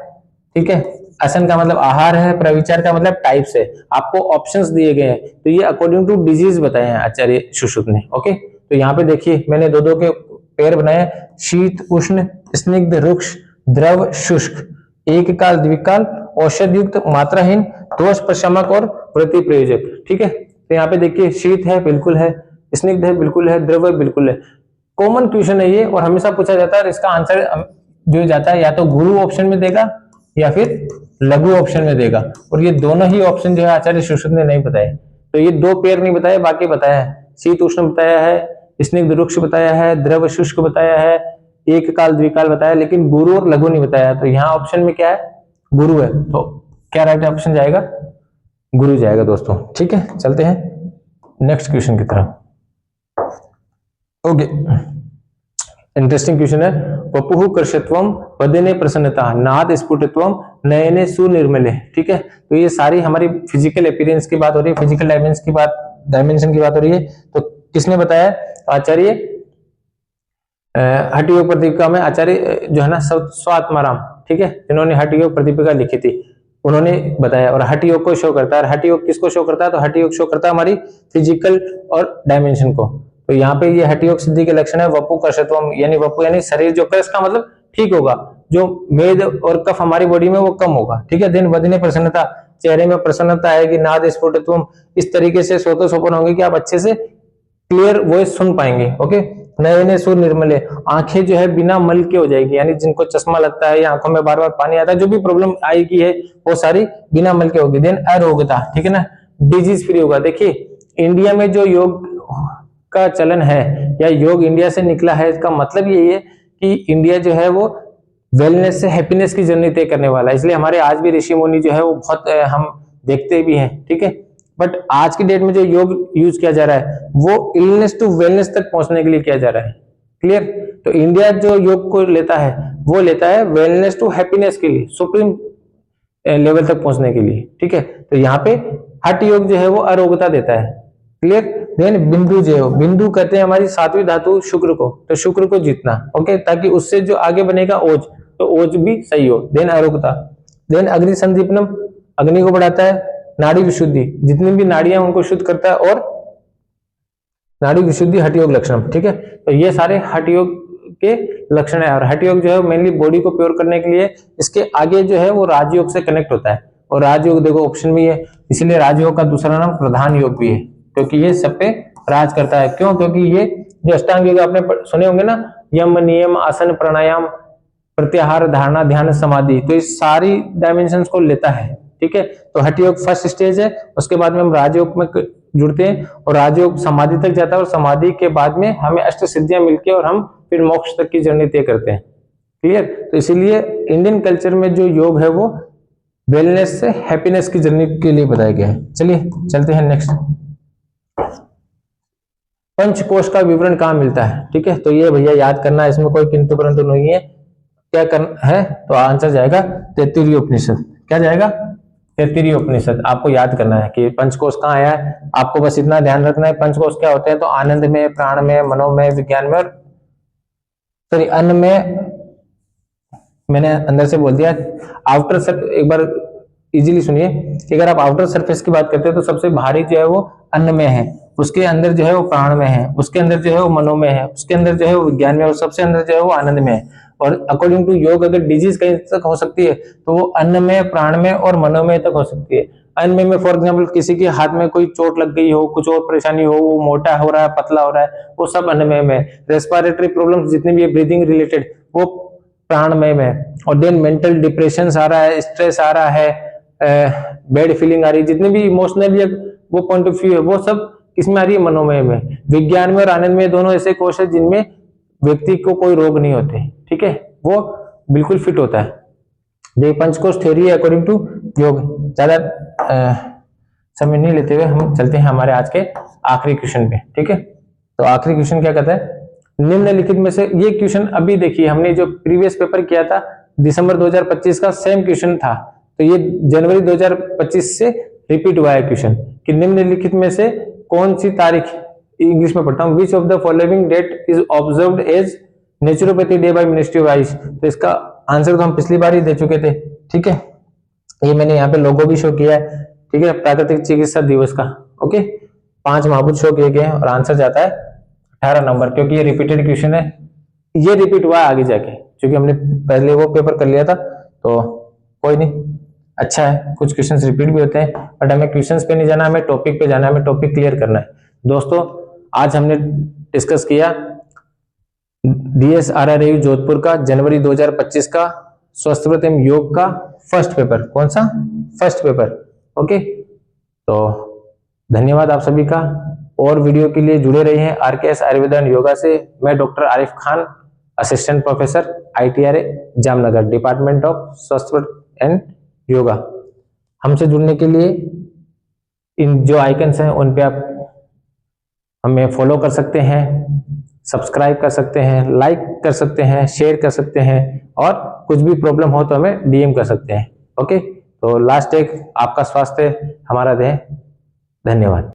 ठीक है। आसन का मतलब आहार है, प्रविचार का मतलब टाइप्स है। आपको ऑप्शंस दिए गए हैं, तो ये अकॉर्डिंग टू डिजीज बताए हैं आचार्य सुश्रुत ने, ओके। तो यहाँ पे देखिए मैंने दो के पेयर बनाए, शीत, उष्ण, स्निग्ध, रुक्ष, द्रव, शुष्क, एक काल, द्विकाल, औषध युक्त, मात्राहीन, दोष प्रशमक और वृत्ति प्रयोजक, ठीक है। तो यहाँ पे देखिए शीत है, बिल्कुल है, स्निग्ध है, बिल्कुल है, द्रव है, बिल्कुल है। कॉमन क्वेश्चन है ये और हमेशा पूछा जाता है, और इसका आंसर जो जाता है या तो गुरु ऑप्शन में देगा या फिर लघु ऑप्शन में देगा, और ये दोनों ही ऑप्शन जो है आचार्य सुश्रुत ने नहीं बताए। तो ये 2 पेयर नहीं बताया, बाकी बताया है, शीत उष्ण बताया है, स्निग्ध रुक्ष बताया है, द्रव शुष्क बताया है, एक काल द्विकाल बताया, लेकिन गुरु और लघु नहीं बताया। तो यहाँ ऑप्शन में क्या है, गुरु है, तो क्या राइट ऑप्शन जाएगा, गुरु जाएगा दोस्तों, ठीक है। चलते हैं नेक्स्ट क्वेश्चन की तरफ, ओके। इंटरेस्टिंग क्वेश्चन है, वपुः कर्षत्वम वदने प्रसन्नता नाद स्फुटत्वम नयने सुनिर्मले, ठीक है। तो ये सारी हमारी फिजिकल अपीयरेंस की बात हो रही है, फिजिकल डायमेंशन की बात हो रही है। तो किसने बताया, आचार्य हठ योग प्रदीपिका में आचार्य जो है ना स्वात्माराम, ठीक है, जिन्होंने हठ योग प्रदीपिका लिखी थी, उन्होंने बताया। और हठ योग को शो करता है, हठ योग किसको शो करता है, तो हठ योग शो करता है हमारी फिजिकल और डायमेंशन को। तो यहाँ पे ये हठ योग सिद्धि के लक्षण है, वपु कर्षत्वम, यानी वपु यानी शरीर जो कर्ष का मतलब ठीक होगा, जो मेद और कफ हमारी बॉडी में वो कम होगा, ठीक है। देन वदने प्रसन्नता, चेहरे में प्रसन्नता आएगी। नाद स्फुटत्वम, इस तरीके से सोते सोपन होंगे कि आप अच्छे से क्लियर वॉइस सुन पाएंगे, ओके। नयने सुर निर्मले, आंखें जो है बिना मल के हो जाएगी, यानी जिनको चश्मा लगता है या आंखों में बार बार पानी आता है, जो भी प्रॉब्लम आएगी है वो सारी बिना मल के होगी। देन अरोगता, ठीक है ना, डिजीज फ्री होगा। देखिए इंडिया में जो योग का चलन है या योग इंडिया से निकला है, इसका मतलब यही है कि इंडिया जो है वो वेलनेस से हैप्पीनेस की जर्नी तय करने वाला है। इसलिए हमारे आज भी ऋषि मुनि जो है वो बहुत हम देखते भी हैं, ठीक है। बट आज की डेट में जो योग यूज किया जा रहा है वो इलनेस टू वेलनेस तक पहुंचने के लिए किया जा रहा है, क्लियर। तो इंडिया जो योग को लेता है वो लेता है वेलनेस टू हैप्पीनेस के लिए, सुप्रीम लेवल तक पहुंचने के लिए, ठीक है। तो यहाँ पे हठ योग जो है वो अरोगता देता है, क्लियर। देन बिंदु जो है, बिंदु कहते हैं हमारी सातवीं धातु शुक्र को, तो शुक्र को जीतना, ओके, ताकि उससे जो आगे बनेगा ओज, तो ओज भी सही हो। देन अरोगता। देन अग्नि संदीपनम, अग्नि को बढ़ाता है। नाड़ी विशुद्धि, जितनी भी नाड़ियां उनको शुद्ध करता है। और नाड़ी विशुद्धि हठ योग लक्षण, ठीक है। तो ये सारे हठ योग के लक्षण है। और हठ योग जो है मेनली बॉडी को प्योर करने के लिए, इसके आगे जो है वो राजयोग से कनेक्ट होता है। और राजयोग देखो ऑप्शन भी है, इसीलिए राजयोग का दूसरा नाम प्रधान योग भी है, क्योंकि ये सब पे राज करता है। क्यों? क्योंकि ये जो अष्टांग योग आपने सुने होंगे ना, यम नियम आसन प्राणायाम प्रत्याहार धारणा ध्यान समाधि, तो इस सारी डायमेंशंस को लेता है, ठीक है। तो हठ योग फर्स्ट स्टेज है, उसके बाद में हम राजयोग में जुड़ते हैं और राजयोग समाधि तक जाता है और समाधि के बाद में हमें अष्ट सिद्धियां मिलके और हम फिर मोक्ष तक की जर्नी तय करते हैं, क्लियर। तो इसीलिए इंडियन कल्चर में जो योग है वो वेलनेस से हैप्पीनेस की जर्नी के लिए बताया गया है। चलिए चलते हैं नेक्स्ट। पंचकोश का विवरण कहाँ मिलता है, ठीक है। तो ये भैया याद करना, इसमें कोई किंतु परंतु नहीं है। क्या करना है, तो आंसर जाएगा तैत्तिरीय उपनिषद। क्या जाएगा? तैत्तिरीय उपनिषद। आपको याद करना है कि पंचकोश कहाँ आया है, आपको बस इतना ध्यान रखना है। पंचकोश क्या होते हैं, तो आनंद में, प्राण में, मनोमय, विज्ञान में, और सॉरी अन्न में, मैंने अंदर से बोल दिया। आउटर सरफेस, एक बार इजीली सुनिए कि अगर आप आउटर सरफेस की बात करते हैं तो सबसे भारी जो है वो अन्न में है, उसके अंदर जो है वो प्राण में है, उसके अंदर जो है वो मनोमय है, उसके अंदर जो है वो विज्ञान में, और सबसे अंदर जो है वो आनंद में है। और अकॉर्डिंग टू योग अगर डिजीज कहीं तक हो सकती है तो वो अन्न में, प्राण में और मनोमय तक हो सकती है। अन्न में फॉर एग्जाम्पल किसी के हाथ में कोई चोट लग गई हो, कुछ और परेशानी हो, वो मोटा हो रहा है, पतला हो रहा है, वो सब अन्नमय में। रेस्पिरेटरी प्रॉब्लम्स जितनी भी है, ब्रीदिंग रिलेटेड, वो प्राणमय में। और देन मेंटल डिप्रेशन आ रहा है, स्ट्रेस आ रहा है, बैड फीलिंग आ रही है, जितने भी इमोशनल या वो पॉइंट ऑफ व्यू है वो सब किसमें आ रही है, मनोमय में। विज्ञान में और आनंद में दोनों ऐसे कोश है जिनमें व्यक्ति को कोई रोग नहीं होते, ठीक है, वो बिल्कुल फिट होता है। ये पंचकोश थ्योरी है अकॉर्डिंग टू योग। ज्यादा समय नहीं लेते हुए हम चलते हैं हमारे आज के आखिरी क्वेश्चन पे, ठीक है। तो आखिरी क्वेश्चन क्या कहता है, निम्नलिखित में से, ये क्वेश्चन अभी देखिए हमने जो प्रीवियस पेपर किया था दिसंबर 2025 का सेम क्वेश्चन था, तो ये जनवरी 2025 से रिपीट हुआ है क्वेश्चन कि निम्नलिखित में से कौन सी तारीख, इंग्लिश में पढ़ता हूँ, which of the following date is observed as naturopathy day by ministry of AYUSH. तो इसका आंसर तो हम पिछली बार ही दे चुके थे, ठीक है। ये मैंने यहाँ पे लोगो भी शो किया है, ठीक है, प्राकृतिक चिकित्सा दिवस का, ओके। 5 महाभूत शो किए गए और आंसर जाता है 18 नंबर, क्योंकि ये रिपीटेड क्वेश्चन है, ये रिपीट हुआ आगे जाके, क्योंकि हमने पहले वो पेपर कर लिया था, तो कोई नहीं, अच्छा है, कुछ क्वेश्चंस रिपीट भी होते हैं, बट हमें क्वेश्चंस पे नहीं जाना, हमें टॉपिक पे जाना है, हमें टॉपिक क्लियर करना है। दोस्तों आज हमने डिस्कस किया DSRRAU जोधपुर का जनवरी 2025 का स्वस्थ एवं योग का फर्स्ट पेपर। कौन सा? First paper, okay. तो धन्यवाद आप सभी का, और वीडियो के लिए जुड़े रहे हैं RKS आयुर्वेदा एंड योगा से। मैं doctor Arif Khan, assistant professor ITRA Jamnagar, department of स्वास्थ्य एंड योगा। हमसे जुड़ने के लिए इन जो आइकन्स हैं उन पे आप हमें फॉलो कर सकते हैं, सब्सक्राइब कर सकते हैं, लाइक कर सकते हैं, शेयर कर सकते हैं, और कुछ भी प्रॉब्लम हो तो हमें DM कर सकते हैं, ओके। तो लास्ट एक, आपका स्वास्थ्य हमारा ध्येय। धन्यवाद।